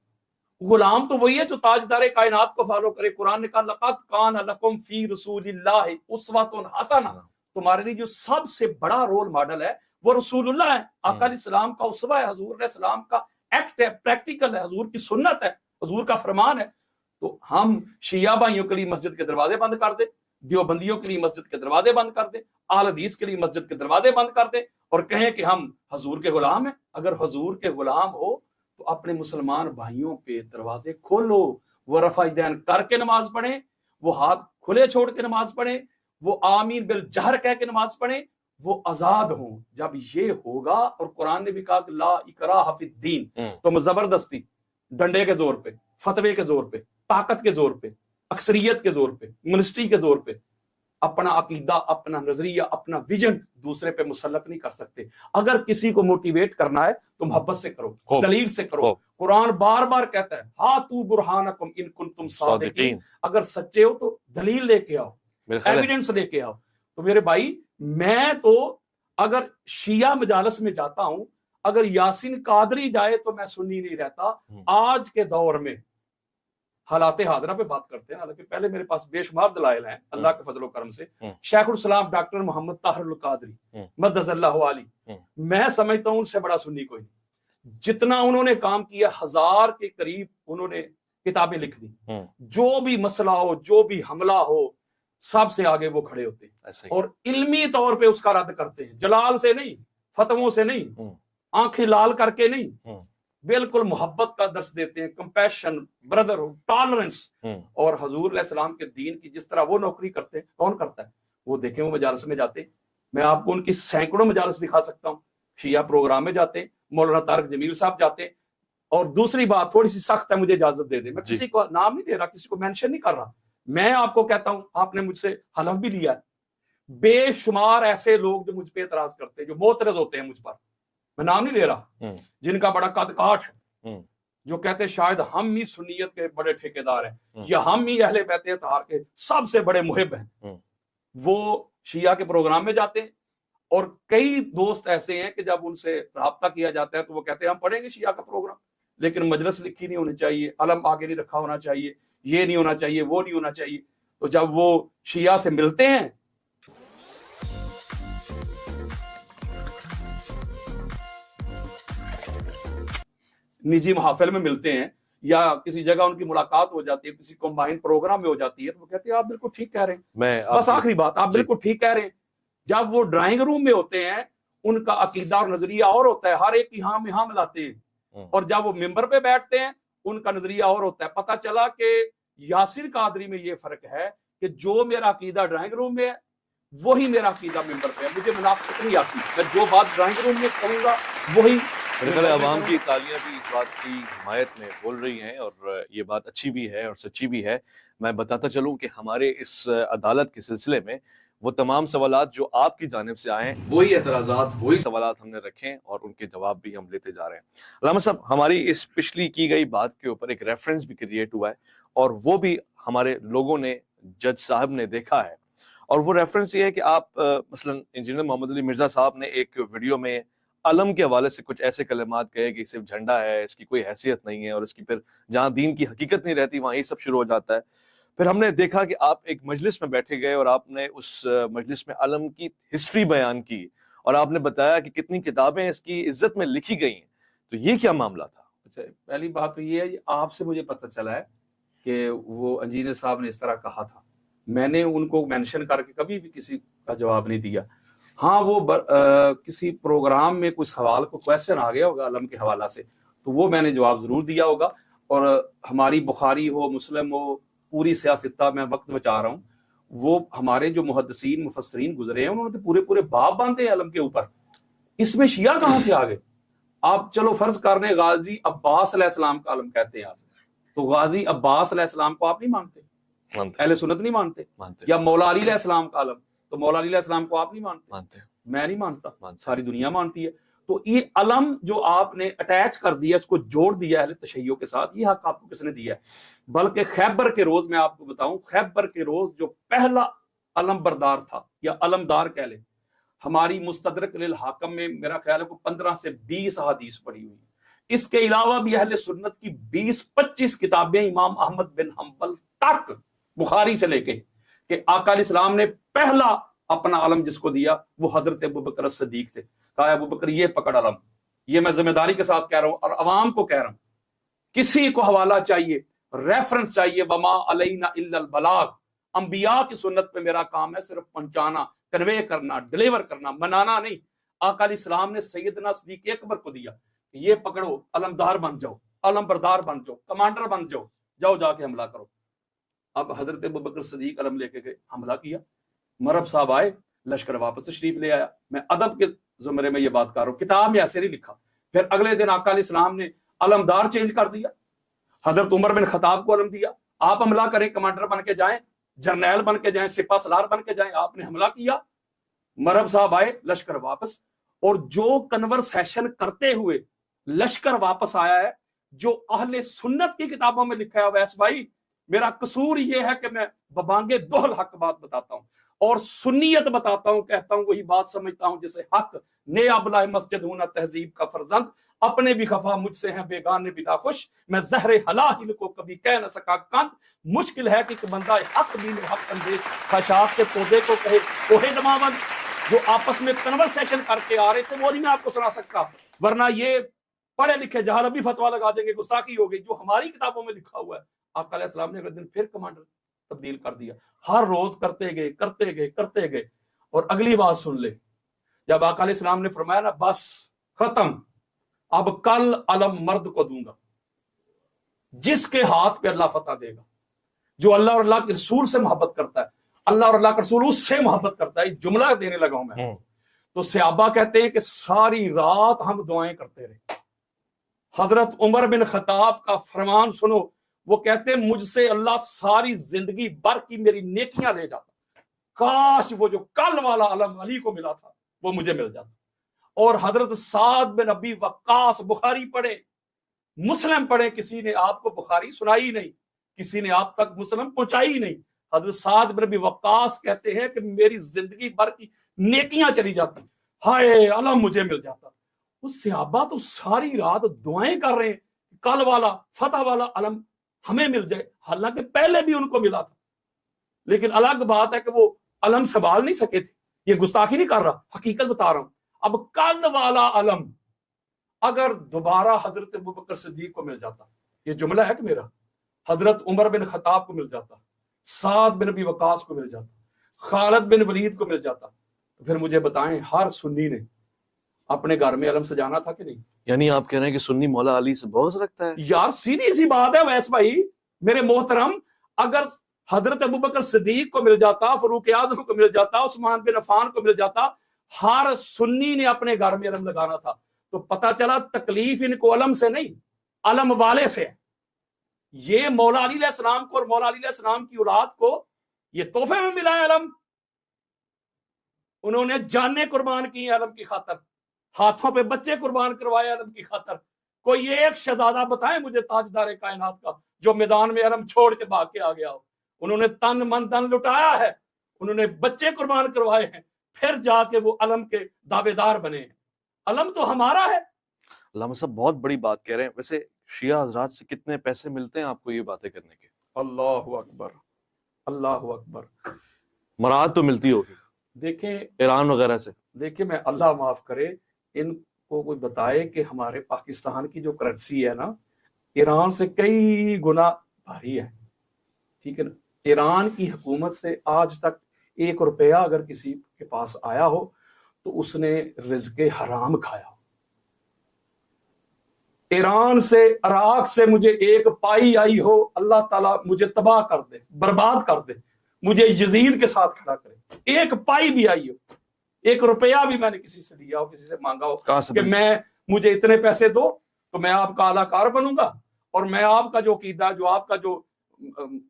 غلام تو وہی ہے جو تاجدار کائنات کو فالو کرے. قرآن نے کہا لقد کان لکم فی رسول اللہ اسوۃ حسنہ, تمہارے لیے جو سب سے بڑا رول ماڈل ہے وہ رسول اللہ ہے. آقا علیہ السلام کا اسوہ ہے, حضور علیہ السلام کا ایکٹ ہے, پریکٹیکل ہے, حضور کی سنت ہے, حضور کا فرمان ہے. تو ہم شیعہ بھائیوں کے لیے مسجد کے دروازے بند کر دیں, دیوبندیوں کے لیے مسجد کے دروازے بند کر دیں, اہل حدیث کے لیے مسجد کے دروازے بند کر دیں اور کہیں کہ ہم حضور کے غلام ہیں. اگر حضور کے غلام ہو تو اپنے مسلمان بھائیوں پہ دروازے کھولو, وہ رفع دین کر کے نماز پڑھیں, وہ ہاتھ کھلے چھوڑ کے نماز پڑھیں, وہ آمین بالجہر کہہ کے نماز پڑھیں, وہ آزاد ہوں. جب یہ ہوگا, اور قرآن نے بھی کہا کہ لا اکراہ فی الدین, تم زبردستی ڈنڈے کے زور پہ, فتوے کے زور پہ, طاقت کے زور پہ, اکثریت کے زور پہ, منسٹری کے زور پہ اپنا عقیدہ, اپنا نظریہ, اپنا ویژن دوسرے پہ مسلط نہیں کر سکتے. اگر کسی کو موٹیویٹ کرنا ہے تو محبت سے کرو, دلیل سے کرو. قرآن بار بار کہتا ہے ہاتو برہانکم ان کنتم صادقین, اگر سچے ہو تو دلیل لے کے آؤ, ایویڈنس لے کے آؤ. تو میرے بھائی, میں تو اگر شیعہ مجالس میں جاتا ہوں, اگر یاسین قادری جائے تو میں سنی نہیں رہتا. آج کے دور میں حالات حاضرہ پہ بات کرتے ہیں, حالانکہ پہلے میرے پاس بے شمار دلائل ہیں اللہ کے فضل و کرم سے. شیخ الاسلام ڈاکٹر محمد طاہر القادری مدد اللہ علی, میں سمجھتا ہوں ان سے بڑا سنی کوئی نہیں. جتنا انہوں نے کام کیا, 1000 کے قریب انہوں نے کتابیں لکھ دی, جو بھی مسئلہ ہو, جو بھی حملہ ہو, سب سے آگے وہ کھڑے ہوتے ہیں اور علمی طور پہ اس کا رد کرتے ہیں, جلال سے نہیں, فتووں سے نہیں, آنکھیں لال کر کے نہیں, بالکل محبت کا درس دیتے ہیں, کمپیشن, بردرہڈ, ٹالرنس. اور حضور علیہ السلام کے دین کی جس طرح وہ نوکری کرتے ہیں, کون کرتا ہے؟ وہ دیکھیں وہ مجالس میں جاتے ہیں, میں آپ کو ان کی سینکڑوں مجالس دکھا سکتا ہوں. شیعہ پروگرام میں جاتے ہیں, مولانا طارق جمیل صاحب جاتے ہیں. اور دوسری بات تھوڑی سی سخت ہے, مجھے اجازت دے دیں, میں کسی کو نام نہیں دے رہا, کسی کو مینشن نہیں کر رہا, میں آپ کو کہتا ہوں, آپ نے مجھ سے حلف بھی لیا ہے, بے شمار ایسے لوگ جو مجھ پہ اعتراض کرتے ہیں, جو معترض ہوتے ہیں مجھ پر, میں نام نہیں لے رہا, جن کا بڑا قد کاٹ ہے, جو کہتے ہیں شاید ہم ہی سنیت کے بڑے ٹھیکیدار ہیں یا ہم ہی اہل بیت اطہار کے سب سے بڑے محب ہیں. وہ شیعہ کے پروگرام میں جاتے ہیں, اور کئی دوست ایسے ہیں کہ جب ان سے رابطہ کیا جاتا ہے تو وہ کہتے ہیں ہم پڑھیں گے شیعہ کا پروگرام, لیکن مجلس لکھی نہیں ہونی چاہیے, علم آگے نہیں رکھا ہونا چاہیے, یہ نہیں ہونا چاہیے, وہ نہیں ہونا چاہیے. تو جب وہ شیعہ سے ملتے ہیں, نجی محافل میں ملتے ہیں یا کسی جگہ ان کی ملاقات ہو جاتی ہے, کسی کمبائن پروگرام میں ہو جاتی ہے, تو وہ کہتے ہیں آپ بالکل ٹھیک کہہ رہے ہیں. بس آخری بات, آپ بالکل ٹھیک کہہ رہے ہیں. جب وہ ڈرائنگ روم میں ہوتے ہیں, ان کا عقیدہ اور نظریہ اور ہوتا ہے, ہر ایک کی ہاں میں ہاں ملاتے ہیں, اور جب وہ ممبر پہ بیٹھتے ہیں ان کا نظریہ اور ہوتا ہے. پتہ چلا کہ یاسین قادری میں یہ فرق ہے کہ جو میرا عقیدہ ڈرائنگ روم میں ہے وہی میرا عقیدہ ممبر پہ ہے. مجھے منافقت نہیں آتی, میں جو بات ڈرائنگ روم میں کہوں گا وہی. میرے خیال عوام کی تالیاں بھی اس بات کی حمایت میں بول رہی ہیں, اور یہ بات اچھی بھی ہے اور سچی بھی ہے. میں بتاتا چلوں کہ ہمارے اس عدالت کے سلسلے میں وہ تمام سوالات جو آپ کی جانب سے آئے ہیں، وہی اعتراضات، وہی سوالات ہم نے رکھے ہیں اور ان کے جواب بھی ہم لیتے جا رہے ہیں۔ علامہ صاحب، ہماری اس پچھلی کی گئی بات کے اوپر ایک ریفرنس بھی کریٹ ہوا ہے اور وہ بھی ہمارے لوگوں نے، جج صاحب نے دیکھا ہے، اور وہ ریفرنس یہ ہے کہ آپ مثلا انجینئر محمد علی مرزا صاحب نے ایک ویڈیو میں علم کے حوالے سے کچھ ایسے کلمات کہے کہ صرف جھنڈا ہے، اس کی کوئی حیثیت نہیں ہے، اور اس کی پھر جہاں دین کی حقیقت نہیں رہتی وہاں یہ سب شروع ہو جاتا ہے۔ پھر ہم نے دیکھا کہ آپ ایک مجلس میں بیٹھے گئے اور آپ نے اس مجلس میں علم کی ہسٹری بیان کی اور آپ نے بتایا کہ کتنی کتابیں اس کی عزت میں لکھی گئی ہیں، تو یہ کیا معاملہ تھا؟ اچھا، پہلی بات تو یہ ہے، آپ سے مجھے پتہ چلا ہے کہ وہ انجینئر صاحب نے اس طرح کہا تھا۔ میں نے ان کو مینشن کر کے کبھی بھی کسی کا جواب نہیں دیا۔ ہاں، وہ کسی پروگرام میں کچھ سوال کو کویسچن آ گیا ہوگا علم کے حوالہ سے، تو وہ میں نے جواب ضرور دیا ہوگا۔ اور ہماری بخاری ہو، مسلم ہو، پوری سیاستہ، میں وقت بچا رہا ہوں، وہ ہمارے جو محدثین مفسرین گزرے ہیں انہوں نے پورے پورے باب باندھے ہیں علم کے اوپر۔ اس میں شیعہ کہاں سے آ گئے؟ آپ چلو فرض کر لیں غازی عباس علیہ السلام کا علم کہتے ہیں آپ، تو غازی عباس علیہ السلام کو آپ نہیں مانتے؟ اہل سنت نہیں مانتے؟ یا مولا علی علیہ السلام کا علم، تو مولا علی علیہ السلام کو آپ نہیں مانتے؟ میں نہیں مانتا، ساری دنیا مانتی ہے۔ تو یہ علم جو آپ نے اٹیچ کر دیا، اس کو جوڑ دیا اہل تشیع کے ساتھ، یہ حق آپ کو کس نے دیا ہے؟ بلکہ خیبر کے روز، میں آپ کو بتاؤں، خیبر کے روز جو پہلا علم بردار تھا یا علمدار کہہ لیں، ہماری مستدرک للحاکم میں میرا خیال ہے کو 15 سے 20 احادیث پڑھی ہوئی ہیں۔ اس کے علاوہ بھی اہل سنت کی 20-25 کتابیں امام احمد بن حنبل تک، بخاری سے لے کے، کہ آقا علیہ السلام نے پہلا اپنا علم جس کو دیا وہ حضرت ابوبکر صدیق تھے۔ کہا ابو بکر یہ پکڑ علم، یہ میں ذمہ داری کے ساتھ کہہ رہا ہوں اور عوام کو کہہ رہا ہوں، کسی کو حوالہ چاہیے، ریفرنس چاہیے، وما علینا الا البلاغ، انبیاء کی سنت پہ میرا کام ہے صرف پہنچانا، کنوے کرنا، ڈیلیور کرنا، منانا نہیں۔ آقا علیہ السلام نے سیدنا صدیق اکبر کو دیا کہ یہ پکڑو، علمدار بن جاؤ، علم بردار بن جاؤ، کمانڈر بن جاؤ، جاؤ جا کے حملہ کرو۔ اب حضرت ابوبکر صدیق علم لے کے گئے، حملہ کیا، مرب صاحب آئے، لشکر واپس تشریف لے آیا۔ میں ادب کے زمرے میں یہ بات کر رہا ہوں، کتاب میں ایسے نہیں لکھا۔ پھر اگلے دن آقا علیہ السلام نے علمدار چینج کر دیا، حضرت عمر بن خطاب کو علم دیا، آپ حملہ کریں، کمانڈر بن کے جائیں، جرنیل بن کے جائیں، سپہ سالار بن کے جائیں۔ آپ نے حملہ کیا، مرب صاحب آئے، لشکر واپس۔ اور جو کنورسیشن کرتے ہوئے لشکر واپس آیا ہے، جو اہل سنت کی کتابوں میں لکھا ہے، ویس بھائی میرا قصور یہ ہے کہ میں ببانگے دوہل حق بات بتاتا ہوں اور سنیت بتاتا ہوں، کہتا ہوں وہی بات سمجھتا ہوں جسے حق نے ابلہ مسجد ہونا تہذیب کا فرزند، اپنے بھی خفا مجھ سے ہیں بیگانے بھی ناخوش، میں زہر حلاہل کو کبھی کہہ نہ سکا کند۔ مشکل ہے کہ بندہ حق دین و حق اندیش خشاک کے پودے کو کہے کوہ دماوند۔ جو آپس میں کنورسیشن کر کے آ رہے تھے وہ نہیں میں آپ کو سنا سکتا، ورنہ یہ پڑھے لکھے جہاں ابھی فتوا لگا دیں گے، گستاخی ہو گئی۔ جو ہماری کتابوں میں لکھا ہوا ہے، آقا علیہ السلام نے اگلے دن پھر کمانڈر تبدیل کر دیا۔ ہر روز کرتے گئے کرتے گئے کرتے گئے۔ اور اگلی بات سن لے، جب آقا علیہ السلام نے فرمایا نا بس ختم، اب کل علم مرد کو دوں گا جس کے ہاتھ پہ اللہ فتح دے گا، جو اللہ اور اللہ کے رسول سے محبت کرتا ہے، اللہ اور اللہ کا رسول اس سے محبت کرتا ہے۔ جملہ دینے لگا ہوں میں، تو صحابہ کہتے ہیں کہ ساری رات ہم دعائیں کرتے رہے۔ حضرت عمر بن خطاب کا فرمان سنو، وہ کہتے ہیں مجھ سے اللہ ساری زندگی بھر کی میری نیکیاں لے جاتا، کاش وہ جو کل والا علم علی کو ملا تھا وہ مجھے مل جاتا۔ اور حضرت سعد بن ابی وقاص، بخاری پڑھے، مسلم پڑھے، کسی نے آپ کو بخاری سنائی نہیں، کسی نے آپ تک مسلم پہنچائی نہیں۔ حضرت سعد بن ابی وقاص کہتے ہیں کہ میری زندگی بھر کی نیکیاں چلی جاتی، ہائے علم مجھے مل جاتا۔ اس صحابہ تو ساری رات دعائیں کر رہے ہیں کل والا فتح والا علم ہمیں مل جائے، حالانکہ پہلے بھی ان کو ملا تھا۔ لیکن الگ بات ہے کہ وہ علم سنبھال نہیں سکے تھے۔ یہ گستاخی نہیں کر رہا، حقیقت بتا رہا ہوں۔ اب کل والا علم اگر دوبارہ حضرت ابوبکر صدیق کو مل جاتا، یہ جملہ ہے کہ میرا، حضرت عمر بن خطاب کو مل جاتا، سعد بن ابی وقاص کو مل جاتا، خالد بن ولید کو مل جاتا، تو پھر مجھے بتائیں ہر سنی نے اپنے گھر میں علم سجانا تھا کہ نہیں؟ یعنی آپ کہہ رہے ہیں کہ سنی مولا علی سے بغض رکھتا ہے؟ یار سیدھی سی بات ہے ویس بھائی میرے محترم، اگر حضرت ابوبکر صدیق کو مل جاتا، فاروق اعظم کو مل جاتا، عثمان بن عفان کو مل جاتا، ہر سنی نے اپنے گھر میں علم لگانا تھا، تو پتہ چلا تکلیف ان کو علم سے نہیں، علم والے سے ہے۔ یہ مولا علی علیہ السلام کو اور مولا علی علیہ السلام کی اولاد کو یہ تحفے میں ملا ہے علم۔ انہوں نے جانیں قربان کی علم کی خاطر, ہاتھوں پہ بچے قربان کروائے علم کی خاطر. کوئی ایک شہزادہ بتائیں مجھے تاجدار کائنات کا جو میدان میں علم چھوڑ کے بھاگ کے آ گیا ہو. انہوں نے تن من دن لٹایا ہے, انہوں نے بچے قربان کروائے ہیں, پھر جا کے وہ علم کے دعوے دار بنے ہیں. علم تو ہمارا ہے. علامہ صاحب بہت بڑی بات کہہ رہے ہیں. ویسے شیعہ حضرات سے کتنے پیسے ملتے ہیں آپ کو یہ باتیں کرنے کے؟ اللہ اکبر, اللہ اکبر. مراعات تو ملتی ہوگی دیکھیں ایران وغیرہ سے. دیکھیں میں اللہ معاف کرے, ان کو کوئی بتائے کہ ہمارے پاکستان کی جو کرنسی ہے نا, ایران سے کئی گنا بھاری ہے. ٹھیک ہے نا, ایران کی حکومت سے آج تک 1 روپیہ اگر کسی کے پاس آیا ہو تو اس نے رزق حرام کھایا ہو. ایران سے, عراق سے مجھے 1 پائی آئی ہو, اللہ تعالیٰ مجھے تباہ کر دے, برباد کر دے, مجھے یزید کے ساتھ کھڑا کرے. 1 پائی بھی آئی ہو, 1 روپیہ بھی میں نے کسی سے لیا ہو, کسی سے مانگا ہو کہ مجھے اتنے پیسے دو تو میں آپ کا اعلیٰ کار بنوں گا, اور میں آپ کا جو عقیدہ, جو آپ کا جو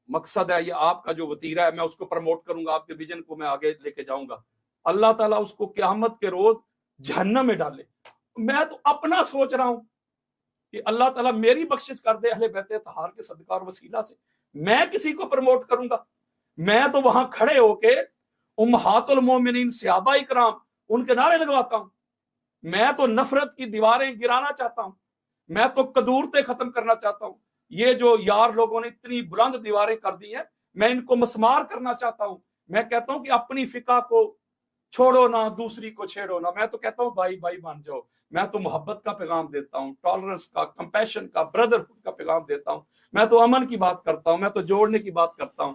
مقصد ہے یا آپ کا جو وتیرہ ہے, میں اس کو پروموٹ کروں گا, آپ کے ویژن کو میں آگے لے کے جاؤں گا. اللہ تعالیٰ اس کو قیامت کے روز جہنم میں ڈالے. میں تو اپنا سوچ رہا ہوں کہ اللہ تعالیٰ میری بخشش کر دے اہل بیت اطہار کے صدقہ اور وسیلہ سے. میں کسی کو پروموٹ کروں گا؟ میں تو وہاں کھڑے ہو کے امہات المومنین صحابہ اکرام ان کے نعرے لگواتا ہوں. میں تو نفرت کی دیواریں گرانا چاہتا ہوں, میں تو قدورتیں ختم کرنا چاہتا ہوں. یہ جو یار لوگوں نے اتنی بلند دیواریں کر دی ہیں, میں ان کو مسمار کرنا چاہتا ہوں. میں کہتا ہوں کہ اپنی فقہ کو چھوڑو نہ, دوسری کو چھیڑو نہ. میں تو کہتا ہوں بھائی بھائی بن جاؤ. میں تو محبت کا پیغام دیتا ہوں, ٹالرنس کا, کمپیشن کا, بردرہڈ کا پیغام دیتا ہوں. میں تو امن کی بات کرتا ہوں, میں تو جوڑنے کی بات کرتا ہوں.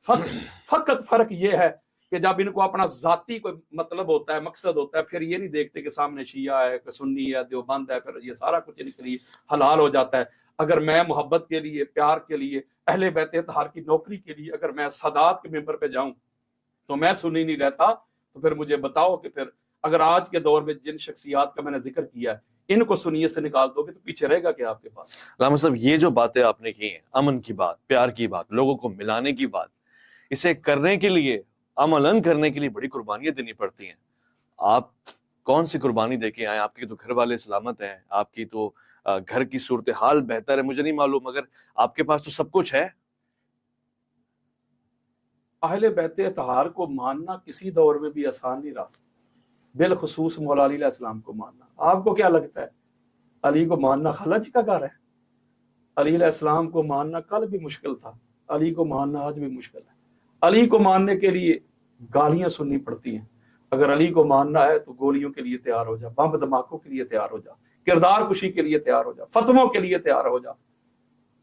فقط فرق یہ ہے کہ جب ان کو اپنا ذاتی کوئی مطلب ہوتا ہے, مقصد ہوتا ہے, پھر یہ نہیں دیکھتے کہ سامنے شیعہ ہے, کہ سنی ہے, دیوبند ہے, پھر یہ سارا کچھ ان کے لیے حلال ہو جاتا ہے. اگر میں محبت کے لیے, پیار کے لیے, اہل بیت اطہار کی نوکری کے لیے اگر میں سادات کے ممبر پہ جاؤں تو میں سنی نہیں رہتا. تو پھر مجھے بتاؤ کہ پھر اگر آج کے دور میں جن شخصیات کا میں نے ذکر کیا ہے ان کو سنیت سے نکال دو گے تو پیچھے رہے گا کیا آپ کے پاس؟ علامہ صاحب یہ جو باتیں آپ نے کی ہیں, امن کی بات, پیار کی بات, لوگوں کو ملانے کی بات, اسے کرنے کے لیے, عملاً کرنے کے لیے بڑی قربانیاں دینی پڑتی ہیں. آپ کون سی قربانی دے کے آئے؟ آپ کی تو گھر والے سلامت ہیں, آپ کی تو گھر کی صورتحال بہتر ہے, مجھے نہیں معلوم, مگر آپ کے پاس تو سب کچھ ہے. اہل بیت اطہار کو ماننا کسی دور میں بھی آسان نہیں رہا, بالخصوص مولا علی علیہ السلام کو ماننا. آپ کو کیا لگتا ہے علی کو ماننا خلج کا گھر ہے؟ علی علیہ السلام کو ماننا کل بھی مشکل تھا, علی کو ماننا آج بھی مشکل ہے. علی کو ماننے کے لیے گالیاں سننی پڑتی ہیں. اگر علی کو ماننا ہے تو گولیوں کے لیے تیار ہو جا, بم دھماکوں کے لیے تیار ہو جا, کردار کشی کے لیے تیار ہو جا, فتووں کے لیے تیار ہو جا,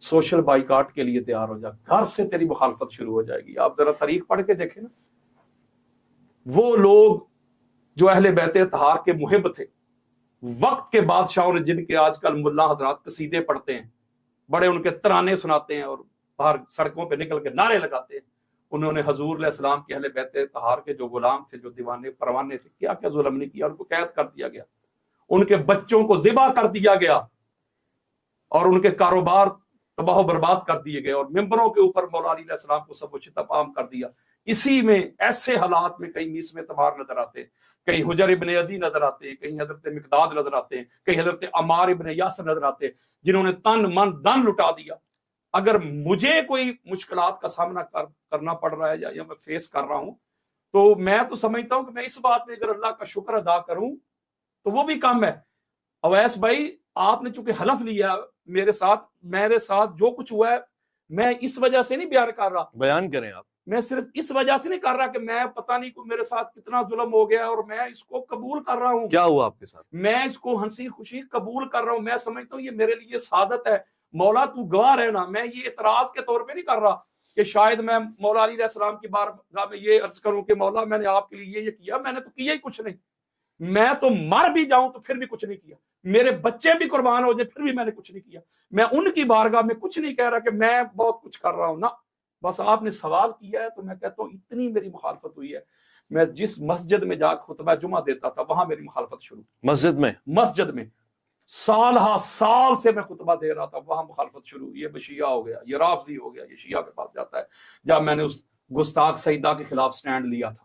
سوشل بائیکاٹ کے لیے تیار ہو جا. گھر سے تیری مخالفت شروع ہو جائے گی. آپ ذرا تاریخ پڑھ کے دیکھیں نا, وہ لوگ جو اہل بیت اطہار کے محب تھے, وقت کے بادشاہوں نے, جن کے آج کل ملا حضرات قصیدے پڑھتے ہیں, بڑے ان کے ترانے سناتے ہیں اور باہر سڑکوں پہ نکل کے نعرے لگاتے ہیں, انہوں نے حضور علیہ السلام کے اہل بیت اطہار کے جو غلام تھے, جو دیوانے پروانے تھے, کیا کیا ظلم نہیں کیا. ان کو قید کر دیا گیا, ان کے بچوں کو ذبح کر دیا گیا, اور ان کے کاروبار تباہ و برباد کر دیے گئے, اور ممبروں کے اوپر مولا علی علیہ السلام کو سب و شتاب عام کر دیا. اسی میں ایسے حالات میں کہیں میس میں تمار نظر آتے ہیں, کہیں حجر ابن عدی نظر آتے ہیں, کہیں حضرت مقداد نظر آتے ہیں, کہیں حضرت عمار ابن یاسر نظر آتے ہیں, جنہوں نے تن من دن لٹا دیا. اگر مجھے کوئی مشکلات کا سامنا کرنا پڑ رہا ہے یا میں فیس کر رہا ہوں, تو میں تو سمجھتا ہوں کہ میں اس بات میں اگر اللہ کا شکر ادا کروں تو وہ بھی کم ہے. اویس بھائی, آپ نے چونکہ حلف لیا میرے ساتھ جو کچھ ہوا ہے, میں اس وجہ سے نہیں بیان کر رہا. بیان کریں آپ. میں صرف اس وجہ سے نہیں کر رہا کہ میں پتہ نہیں کو میرے ساتھ کتنا ظلم ہو گیا اور میں اس کو قبول کر رہا ہوں. کیا ہوا آپ کے ساتھ؟ میں اس کو ہنسی خوشی قبول کر رہا ہوں. میں سمجھتا ہوں یہ میرے لیے سعادت ہے. مولا تو گواہ رہنا, میں یہ اعتراض کے طور پہ نہیں کر رہا کہ شاید میں مولا علی علیہ السلام کی بارگاہ میں یہ عرض کروں کہ مولا میں نے آپ کے لیے یہ کیا. میں نے تو کیا ہی کچھ نہیں. میں تو مر بھی جاؤں تو پھر بھی کچھ نہیں کیا. میرے بچے بھی قربان ہو جائے پھر بھی میں نے کچھ نہیں کیا. میں ان کی بارگاہ میں کچھ نہیں کہہ رہا کہ میں بہت کچھ کر رہا ہوں نا. بس آپ نے سوال کیا ہے تو میں کہتا ہوں اتنی میری مخالفت ہوئی ہے. میں جس مسجد میں جا خطبہ جمعہ دیتا تھا وہاں میری مخالفت شروع. مسجد میں سال ہا سال سے میں خطبہ دے رہا تھا, وہاں مخالفت شروع. یہ شیعہ ہو گیا, یہ رافضی ہو گیا, یہ شیعہ کے پاس جاتا ہے. جب میں نے اس گستاخ سیدہ کے خلاف سٹینڈ لیا تھا,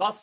10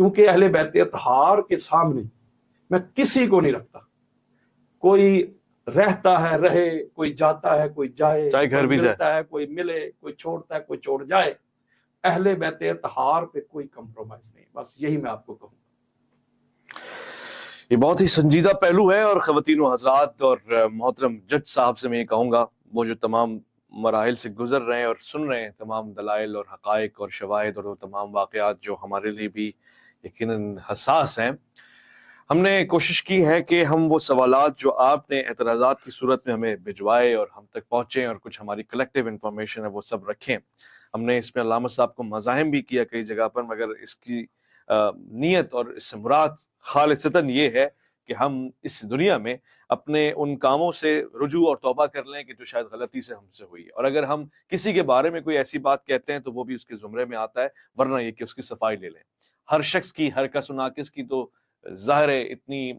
کیونکہ اہل بیت اطہار کے سامنے میں کسی کو نہیں رکھتا. کوئی رہتا ہے رہے, کوئی جاتا ہے کوئی جائے, چاہے گھر بھی کوئی جائے, ملتا ہے کوئی ملے, کوئی چھوڑتا ہے کوئی چھوڑ جائے. اہل بیت اطہار پہ کوئی کمپرومائز نہیں. بس یہی میں آپ کو کہوں. یہ بہت ہی سنجیدہ پہلو ہے, اور خواتین و حضرات اور محترم جج صاحب سے میں یہ کہوں گا, وہ جو تمام مراحل سے گزر رہے ہیں اور سن رہے ہیں تمام دلائل اور حقائق اور شواہد اور وہ تمام واقعات جو ہمارے لیے بھی یقیناً حساس ہیں, ہم نے کوشش کی ہے کہ ہم وہ سوالات جو آپ نے اعتراضات کی صورت میں ہمیں بھجوائے اور ہم تک پہنچے اور کچھ ہماری کلیکٹیو انفارمیشن ہے وہ سب رکھیں. ہم نے اس میں علامہ صاحب کو مزاحم بھی کیا کئی جگہ پر, مگر اس کی نیت اور اس سے مراد خالصتاً یہ ہے کہ ہم اس دنیا میں اپنے ان کاموں سے رجوع اور توبہ کر لیں کہ جو شاید غلطی سے ہم سے ہوئی ہے, اور اگر ہم کسی کے بارے میں کوئی ایسی بات کہتے ہیں تو وہ بھی اس کے زمرے میں آتا ہے, ورنہ یہ کہ اس کی صفائی لے لیں. ہر شخص کی, ہر کس و ناقص کی تو ظاہر ہے اتنی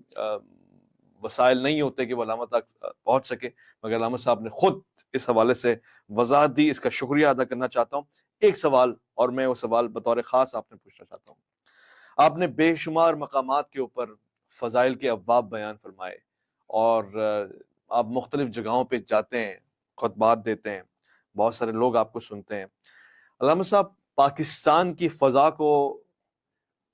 وسائل نہیں ہوتے کہ وہ علامہ تک پہنچ سکے, مگر علامہ صاحب نے خود اس حوالے سے وضاحت دی, اس کا شکریہ ادا کرنا چاہتا ہوں. ایک سوال, اور میں وہ سوال بطور خاص آپ نے پوچھنا چاہتا ہوں. آپ نے بے شمار مقامات کے اوپر فضائل کے ابواب بیان فرمائے, اور آپ مختلف جگہوں پہ جاتے ہیں, خطبات دیتے ہیں, بہت سارے لوگ آپ کو سنتے ہیں. علامہ صاحب, پاکستان کی فضا کو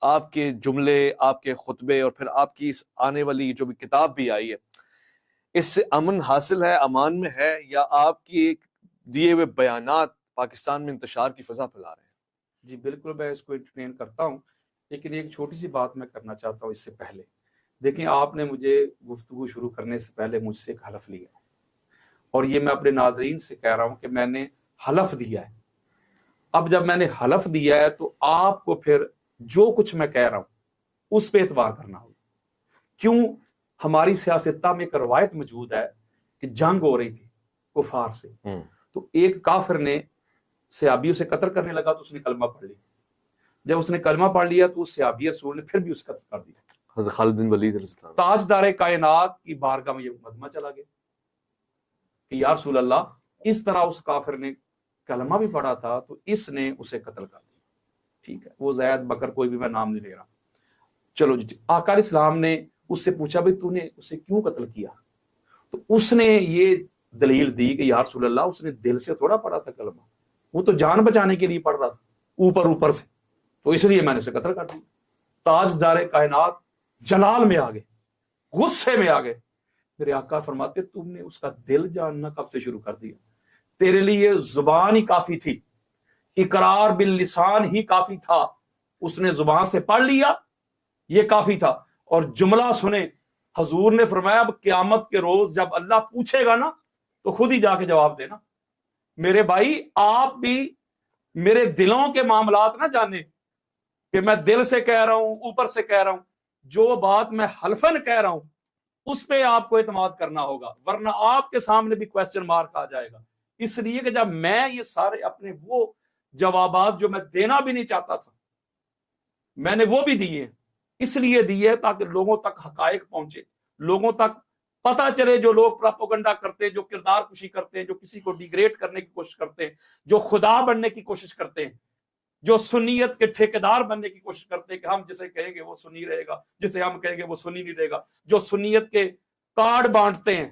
آپ کے جملے, آپ کے خطبے اور پھر آپ کی اس آنے والی جو بھی کتاب بھی آئی ہے, اس سے امن حاصل ہے, امان میں ہے, یا آپ کی ایک دیے ہوئے بیانات پاکستان میں انتشار کی فضا پھیلا رہے ہیں؟ جی بالکل, میں اس کو انٹرٹین کرتا ہوں, لیکن ایک چھوٹی سی بات میں کرنا چاہتا ہوں اس سے پہلے. دیکھیں, آپ نے مجھے گفتگو شروع کرنے سے پہلے مجھ سے ایک حلف لیا, اور یہ میں اپنے ناظرین سے کہہ رہا ہوں کہ میں نے حلف دیا ہے. اب جب میں نے حلف دیا ہے تو آپ کو پھر جو کچھ میں کہہ رہا ہوں اس پہ اعتبار کرنا ہوگا. کیوں؟ ہماری سیاستہ میں ایک روایت موجود ہے کہ جنگ ہو رہی تھی کفار سے, تو ایک کافر نے صحابیوں سے قتل کرنے لگا تو اس نے کلمہ پڑھ لیا. جب اس نے کلمہ پڑھ لیا تو اس صحابی رسول نے پھر بھی اس قتل کر دیا. حضرت خالد بن ولید رضی اللہ عنہ تاجدار کائنات کی بارگاہ میں یہ مقدمہ چلا گیا کہ یا رسول اللہ, اس طرح اس کافر نے کلمہ بھی پڑھا تھا تو اس نے اسے قتل کر دیا. ٹھیک ہے, وہ زید بکر, کوئی بھی میں نام نہیں لے رہا. چلو جی, آقا علیہ السلام نے اس سے پوچھا بھائی تو نے اسے کیوں قتل کیا؟ تو اس نے یہ دلیل دی کہ یا رسول اللہ, اس نے دل سے تھوڑا پڑھا تھا کلمہ, وہ تو جان بچانے کے لیے پڑھ رہا تھا اوپر سے, تو اس لیے میں نے اسے قتل کر دیا. تاجدار کائنات جلال میں آ گئے, غصے میں آ گئے. میرے آقا فرماتے تم نے اس کا دل جاننا کب سے شروع کر دیا؟ تیرے لیے زبان ہی کافی تھی, اقرار باللسان ہی کافی تھا, اس نے زبان سے پڑھ لیا, یہ کافی تھا. اور جملہ سنے, حضور نے فرمایا اب قیامت کے روز جب اللہ پوچھے گا نا تو خود ہی جا کے جواب دینا. میرے بھائی, آپ بھی میرے دلوں کے معاملات نہ جانے کہ میں دل سے کہہ رہا ہوں, اوپر سے کہہ رہا ہوں. جو بات میں حلفن کہہ رہا ہوں اس پہ آپ کو اعتماد کرنا ہوگا, ورنہ آپ کے سامنے بھی کوسچن مارک آ جائے گا. اس لیے کہ جب میں یہ سارے اپنے وہ جوابات جو میں دینا بھی نہیں چاہتا تھا میں نے وہ بھی دیے, اس لیے دیے تاکہ لوگوں تک حقائق پہنچے, لوگوں تک پتا چلے. جو لوگ پراپوگنڈا کرتے ہیں, جو کردار کشی کرتے ہیں, جو کسی کو ڈیگریڈ کرنے کی کوشش کرتے ہیں, جو خدا بننے کی کوشش کرتے ہیں, جو سنیت کے ٹھیکیدار بننے کی کوشش کرتے ہیں کہ ہم جسے کہیں گے وہ سنی رہے گا, جسے ہم کہیں گے وہ سنی نہیں رہے گا, جو سنیت کے کارڈ بانٹتے ہیں,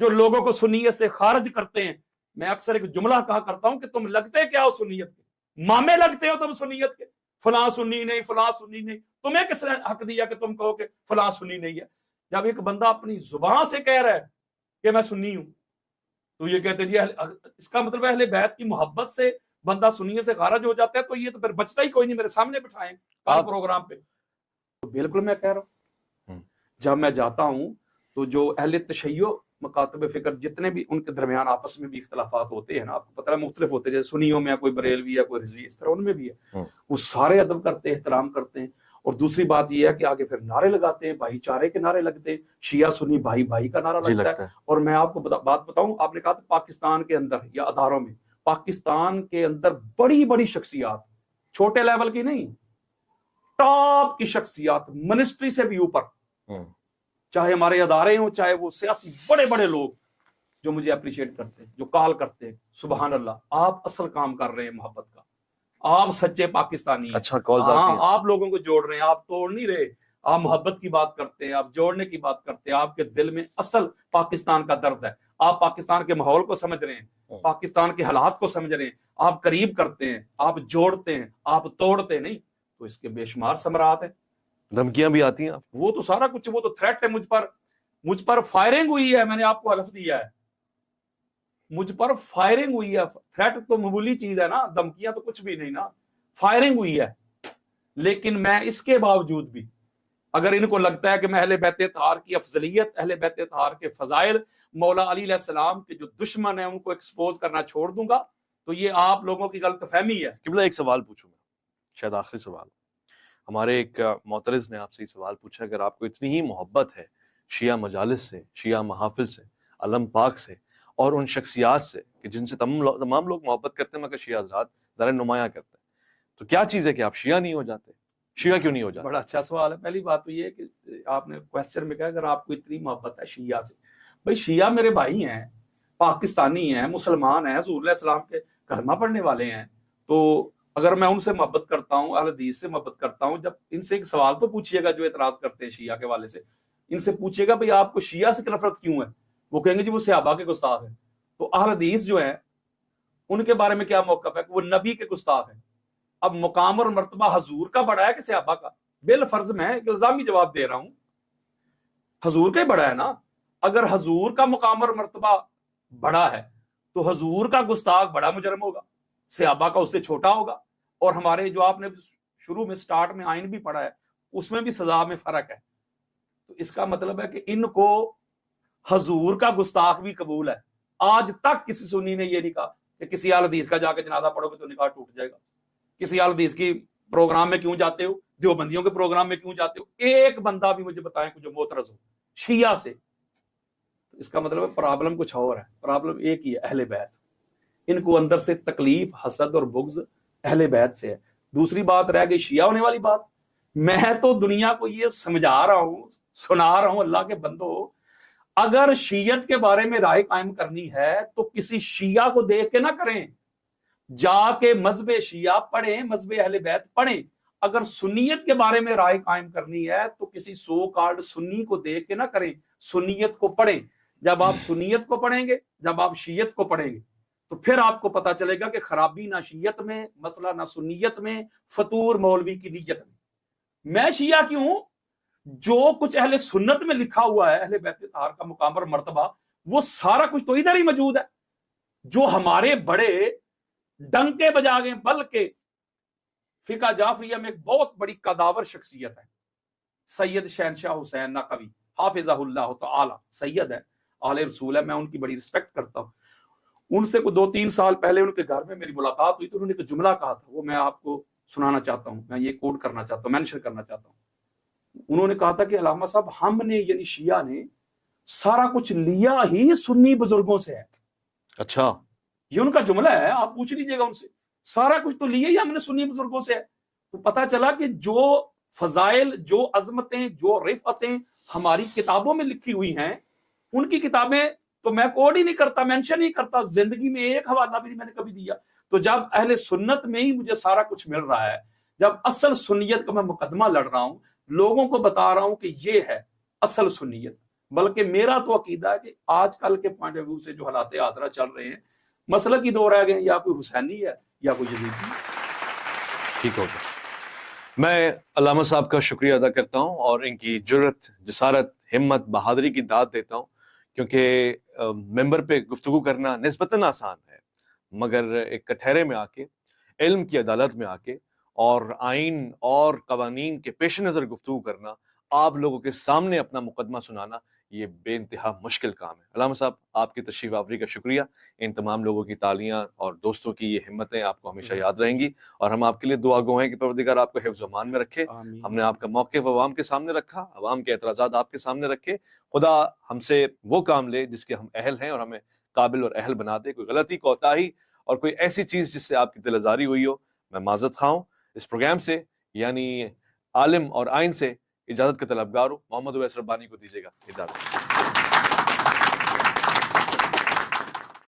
جو لوگوں کو سنیت سے خارج کرتے ہیں. میں اکثر ایک جملہ کہا کرتا ہوں کہ تم لگتے کیا ہو سنیت کے, مامے لگتے ہو تم سنیت کے, فلاں سنی نہیں, فلاں سنی نہیں. تمہیں کس نے حق دیا کہ تم کہو کہ فلاں سنی نہیں ہے؟ جب ایک بندہ اپنی زبان سے کہہ رہا ہے کہ میں سنی ہوں تو یہ کہتے ہیں اس کا مطلب اہل بیت کی محبت سے بندہ سنیت سے خارج ہو جاتا ہے, تو یہ تو پھر بچتا ہی کوئی نہیں. میرے سامنے بٹھائیں پروگرام پہ. تو بالکل میں کہہ رہا ہوں, جب میں جاتا ہوں تو جو اہل تشیع مکاتب فکر جتنے بھی ان کے درمیان آپس میں بھی اختلافات ہوتے ہیں نا, آپ کو پتہ ہے مختلف ہوتے ہیں, جیسے سنیوں میں کوئی بریلوی ہے, کوئی رضوی, اس طرح ان میں بھی ہے. وہ سارے ادب کرتے ہیں, احترام کرتے ہیں. اور دوسری بات یہ ہے کہ آگے پھر نعرے لگاتے ہیں, بھائی چارے کے نعرے لگتے ہیں, شیعہ سنی بھائی بھائی کا نعرہ لگتا ہے. اور میں آپ کو بات بتاؤں, آپ نے کہا تھا پاکستان کے اندر یا اداروں میں, پاکستان کے اندر بڑی بڑی شخصیات, چھوٹے لیول کی نہیں, ٹاپ کی شخصیات, منسٹری سے بھی اوپر, چاہے ہمارے ادارے ہوں, چاہے وہ سیاسی بڑے بڑے لوگ جو مجھے اپریشیٹ کرتے ہیں, جو کال کرتے ہیں, سبحان اللہ آپ اصل کام کر رہے ہیں محبت کا, آپ سچے پاکستانی ہیں. اچھا کال ہاں آپ لوگوں کو جوڑ رہے ہیں, آپ توڑ نہیں رہے. آپ محبت کی بات کرتے ہیں, آپ جوڑنے کی بات کرتے ہیں. آپ کے دل میں اصل پاکستان کا درد ہے. آپ پاکستان کے ماحول کو سمجھ رہے ہیں, پاکستان کے حالات کو سمجھ رہے ہیں. آپ قریب کرتے ہیں, آپ جوڑتے ہیں, آپ توڑتے نہیں. تو اس کے بے شمار ثمرات ہیں. دھمکیاں بھی آتی ہیں, وہ تو سارا کچھ, وہ تو تھریٹ ہے. مجھ پر فائرنگ ہوئی ہے, میں نے آپ کو حلف دیا ہے. مجھ پر فائرنگ ہوئی ہے. تھریٹ تو معمولی چیز ہے نا, دھمکیاں تو کچھ بھی نہیں نا. فائرنگ ہوئی ہے. لیکن میں اس کے باوجود بھی, اگر ان کو لگتا ہے کہ میں اہل بیت اطہار کی افضلیت, اہل بیت اطہار کے فضائل, مولا علی علیہ السلام کے جو دشمن ہیں ان کو ایکسپوز کرنا چھوڑ دوں گا, تو یہ آپ لوگوں کی غلط فہمی ہے. قبلہ ایک سوال پوچھوں میں, شاید آخری سوال. ہمارے ایک معترض نے آپ سے یہ سوال پوچھا, اگر آپ کو اتنی ہی محبت ہے شیعہ مجالس سے, شیعہ محافل سے, علم پاک سے اور ان شخصیات سے کہ جن سے تمام لوگ محبت کرتے ہیں مگر شیعہ حضرات ذرا نمایاں کرتے ہیں, تو کیا چیز ہے کہ آپ شیعہ نہیں ہو جاتے؟ شیعہ کیوں نہیں ہو جاتے؟ بڑا اچھا سوال ہے. پہلی بات تو یہ ہے کہ آپ نے کوسچن میں کہا اگر آپ کو اتنی محبت ہے شیعہ سے. بھائی شیعہ میرے بھائی ہیں, پاکستانی ہیں, مسلمان ہیں, حضور علیہ السلام کے کلمہ پڑھنے والے ہیں. تو اگر میں ان سے محبت کرتا ہوں, اہل حدیث سے محبت کرتا ہوں, جب ان سے ایک سوال تو پوچھیے گا جو اعتراض کرتے ہیں شیعہ کے والے سے, ان سے پوچھیے گا بھئی آپ کو شیعہ سے نفرت کیوں ہے؟ وہ کہیں گے جی وہ صحابہ کے گستاخ ہیں. تو اہل حدیث جو ہیں ان کے بارے میں کیا موقف ہے کہ وہ نبی کے گستاخ ہیں. اب مقام اور مرتبہ حضور کا بڑا ہے کہ صحابہ کا؟ بالفرض میں ایک الزامی جواب دے رہا ہوں, حضور کا ہی بڑا ہے نا. اگر حضور کا مقام اور مرتبہ بڑا ہے تو حضور کا گستاخ بڑا مجرم ہوگا, صحابہ کا اس سے چھوٹا ہوگا. اور ہمارے جو آپ نے شروع میں سٹارٹ میں آئین بھی پڑھا ہے اس میں بھی سزا میں فرق ہے. تو اس کا مطلب ہے کہ ان کو حضور کا گستاخ بھی قبول ہے. آج تک کسی سنی نے یہ نہیں کہا کہ کسی اہل حدیث کا جا کے جنازہ پڑھو گے تو نکاح ٹوٹ جائے گا. کسی اہل حدیث کی پروگرام میں کیوں جاتے ہو, دیوبندیوں کے پروگرام میں کیوں جاتے ہو, ایک بندہ بھی مجھے بتائیں کہ جو معترض ہو شیعہ سے. تو اس کا مطلب ہے پرابلم کچھ اور ہے. پرابلم ایک ہی ہے, اہل بیت. ان کو اندر سے تکلیف, حسد اور بغض اہل بیت سے ہے. دوسری بات رہ گئی شیعہ ہونے والی بات. میں تو دنیا کو یہ سمجھا رہا ہوں, سنا رہا ہوں, اللہ کے بندو, اگر شیعت کے بارے میں رائے قائم کرنی ہے تو کسی شیعہ کو دیکھ کے نہ کریں, جا کے مذہب شیعہ پڑھیں, مذہب اہل بیت پڑھیں. اگر سنیت کے بارے میں رائے قائم کرنی ہے تو کسی سو کارڈ سنی کو دیکھ کے نہ کریں, سنیت کو پڑھیں. جب آپ سنیت کو پڑھیں گے, جب آپ شیعت کو پڑھیں گے, تو پھر آپ کو پتا چلے گا کہ خرابی نہ شیعت میں, مسئلہ نہ سنیت میں, فطور مولوی کی نیت میں. میں شیعہ کیوں ہوں؟ جو کچھ اہل سنت میں لکھا ہوا ہے اہل بیت اطہار کا مقام اور مرتبہ, وہ سارا کچھ تو ادھر ہی موجود ہے. جو ہمارے بڑے ڈنکے بجا گئے, بلکہ فقہ جعفریہ میں ایک بہت بڑی قداور شخصیت ہے سید شہنشاہ حسین نقوی حافظہ اللہ تعالی, سید ہے, آل رسول ہے, میں ان کی بڑی رسپیکٹ کرتا ہوں. ان سے کوئی 2-3 سال پہلے ان کے گھر میں میری ملاقات ہوئی تو انہوں نے ایک جملہ کہا تھا, وہ میں آپ کو سنانا چاہتا ہوں, میں یہ کوٹ کرنا چاہتا ہوں, مینشن کرنا چاہتا ہوں. انہوں نے کہا تھا کہ علامہ صاحب ہم نے یعنی شیعہ نے سارا کچھ لیا ہی سنی بزرگوں سے ہے. اچھا, یہ ان کا جملہ ہے, آپ پوچھ لیجئے گا ان سے. سارا کچھ تو لیا ہی ہم نے سنی بزرگوں سے ہے. تو پتا چلا کہ جو فضائل, جو عظمتیں, جو رفعتیں ہماری کتابوں میں لکھی ہوئی ہیں, ان کی کتابیں تو میں کوڈ ہی نہیں کرتا, مینشن نہیں کرتا, زندگی میں ایک حوالہ بھی نہیں میں نے کبھی دیا. تو جب اہل سنت میں ہی مجھے سارا کچھ مل رہا ہے, جب اصل سنیت کا میں مقدمہ لڑ رہا ہوں, لوگوں کو بتا رہا ہوں کہ یہ ہے اصل سنیت, بلکہ میرا تو عقیدہ ہے کہ آج کل کے پوائنٹ آف ویو سے جو حالات حاضرہ چل رہے ہیں, مسلک ہی دو رہ گئے ہیں, یا کوئی حسینی ہے یا کوئی یزیدی. ٹھیک ہوگا. میں علامہ صاحب کا شکریہ ادا کرتا ہوں اور ان کی جرت, جسارت, ہمت, بہادری کی داد دیتا ہوں, کیونکہ ممبر پہ گفتگو کرنا نسبتاً آسان ہے, مگر ایک کٹہرے میں آ کے, علم کی عدالت میں آ کے اور آئین اور قوانین کے پیش نظر گفتگو کرنا, آپ لوگوں کے سامنے اپنا مقدمہ سنانا, یہ بے انتہا مشکل کام ہے. علامہ صاحب آپ کی تشریف آوری کا شکریہ. ان تمام لوگوں کی تالیاں اور دوستوں کی یہ ہمتیں آپ کو ہمیشہ یاد رہیں گی, اور ہم آپ کے لیے دعا گو ہیں کہ پروردگار آپ کو حفظ و امان میں رکھے. ہم نے آپ کا موقف عوام کے سامنے رکھا, عوام کے اعتراضات آپ کے سامنے رکھے. خدا ہم سے وہ کام لے جس کے ہم اہل ہیں اور ہمیں قابل اور اہل بنا دے. کوئی غلطی, کوتاہی اور کوئی ایسی چیز جس سے آپ کی دل آزاری ہوئی ہو, میں معذرت خواہ ہوں. اس پروگرام سے یعنی عالم اور آئین سے اجازت کا طلبگار ہوں. محمد اویس ربانی کو دیجیے گا اجازت.